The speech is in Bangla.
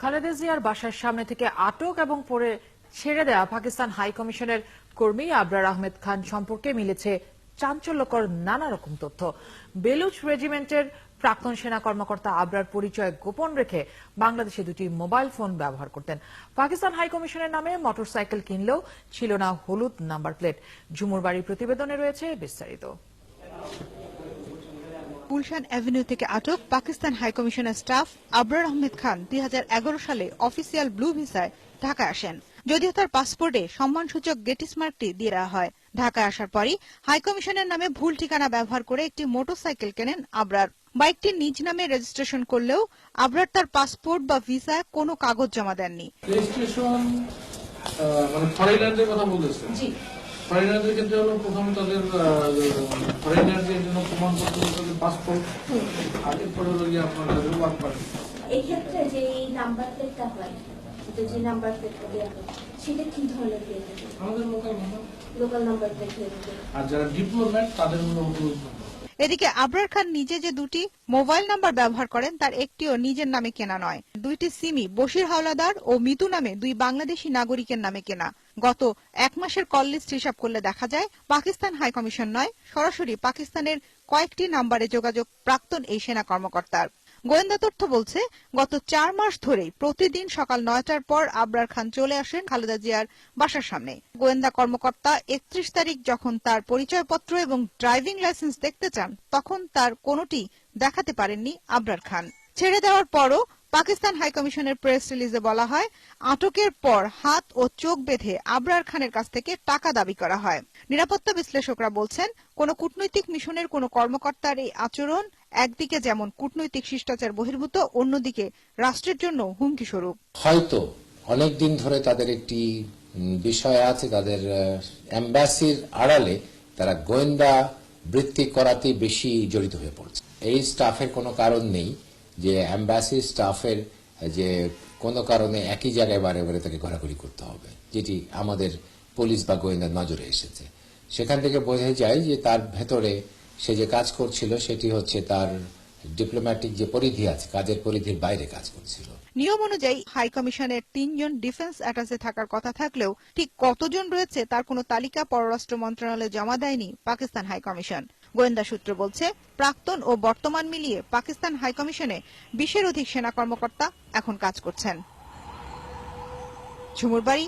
খালেদা জিয়ার বাসার সামনে থেকে আটক এবং পরে ছেড়ে দেয়া পাকিস্তান হাই কমিশনের কর্মী আবরার আহমেদ খান সম্পর্কে মিলেছে চাঞ্চল্যকর নানা রকম তথ্য। বেলুচ রেজিমেন্টের প্রাক্তন সেনা কর্মকর্তা আবরার পরিচয় গোপন রেখে বাংলাদেশে দুটি মোবাইল ফোন ব্যবহার করতেন। পাকিস্তান হাই কমিশনের নামে মোটরসাইকেল কিনলেও ছিল না হলুদ নাম্বার প্লেট। ঝুমুর বাড়ির প্রতিবেদনে রয়েছে বিস্তারিত। গুলশান অ্যাভিনিউ থেকে আটক পাকিস্তান হাইকমিশনের স্টাফ আবরার আহমেদ খান 2011 সালে অফিসিয়াল ব্লু ভিসায় ঢাকায় আসেন। যদিও তার পাসপোর্টে সম্মানসূচক গেটিস মার্কটি দিয়ে দেওয়া হয়। ঢাকায় আসার পরই হাইকমিশনের নামে ভুল ঠিকানা ব্যবহার করে একটি মোটরসাইকেল কেনেন আবরার। বাইকটি নিজ নামে রেজিস্ট্রেশন করলেও আবরার তার পাসপোর্ট বা ভিসায় কোনো কাগজ জমা দেননি। রেজিস্ট্রেশন মানে ফরেনারদের কথা বলতেছেন? জি, ফরেনারদের ক্ষেত্রে হলো প্রথমে তাদের ফরেনারদের জন্য প্রমাণপত্র, তাদের পাসপোর্ট, আর এরপরে হলো গিয়ে আপনার ওয়ার্ক পারমিট। এই ক্ষেত্রে যে নাম্বার প্লেটটা হয়, যে নাম্বার প্লেটটা দেওয়া হয় সেটা কি ধরনের প্লেট? আমাদের লোকাল নাম্বার প্লেট হয়ে থাকে। আর যারা ডিপ্লোম্যাট তাদের হলো হলুদ। এদিকে আবরার খান নিজে যে দুটি মোবাইল নাম্বার ব্যবহার করেন তার একটিও নিজের নামে কেনা নয়। দুইটি সিমই বশির হাওলাদার ও মিতু নামে দুই বাংলাদেশি নাগরিকের নামে কেনা। গত এক মাসের কল লিস্ট হিসাব করলে দেখা যায় পাকিস্তান হাই কমিশন নয়, সরাসরি পাকিস্তানের কয়েকটি নাম্বারে যোগাযোগ প্রাক্তন এই সেনা কর্মকর্তার। গোয়েন্দা তথ্য বলছে গত 4 মাস ধরেই প্রতিদিন সকাল 9টার পর আবরার খান চলে আসেন খালেদা জিয়ার বাসার সামনে। গোয়েন্দা কর্মকর্তা 31 তারিখ যখন তার পরিচয়পত্র এবং ড্রাইভিং লাইসেন্স দেখতে চান তখন তার কোনোটি দেখাতে পারেননি আবরার খান। ছেড়ে দেওয়ার পরও পাকিস্তান হাইকমিশনের প্রেস রিলিজে বলা হয়, আটকের পর হাত ও চোখ বেঁধে আবরার খানের কাছ থেকে টাকা দাবি করা হয়। নিরাপত্তা বিশ্লেষকরা বলছেন, কোন কূটনৈতিক মিশনের কোন কর্মকর্তার এই আচরণ একদিকে যেমন কূটনৈতিক শিষ্টাচার বহির্ভূত, অন্যদিকে রাষ্ট্রের জন্য হুমকি স্বরূপ। হয়তো অনেকদিন ধরে তাদের একটি বিষয় আছে, তাদের এম্বাসির আড়ালে তারা গোয়েন্দা বৃত্তি করাতে বেশি জড়িত হয়ে পড়ছে। এই স্টাফের কোনো কারণ নেই যে এম্বাসি স্টাফের যে কোনো কারণে একই জায়গায় বারে বারে তাকে ঘোরাঘুরি করতে হবে, যেটি আমাদের পুলিশ বা গোয়েন্দার নজরে এসেছে। সেখান থেকে বোঝা যায় যে তার ভেতরে সে যে কাজ করছিল সেটি হচ্ছে তার ডিপ্লোম্যাটিক যে পরিধি আছে, কাজের পরিধির বাইরে কাজ করছিল। নিয়ম অনুযায়ী হাই কমিশনের 3 জন ডিফেন্স অ্যাটাচে থাকার কথা থাকলেও ঠিক কতজন রয়েছে তার কোনো তালিকা পররাষ্ট্র মন্ত্রণালয়ে জমা দেয়নি পাকিস্তান হাই কমিশন। গোয়েন্দা সূত্র বলছে, প্রাক্তন ও বর্তমান মিলিয়ে পাকিস্তান হাই কমিশনে 20-এর অধিক সেনা কর্মকর্তা এখন কাজ করছেন। ঝুমুর বাড়ি,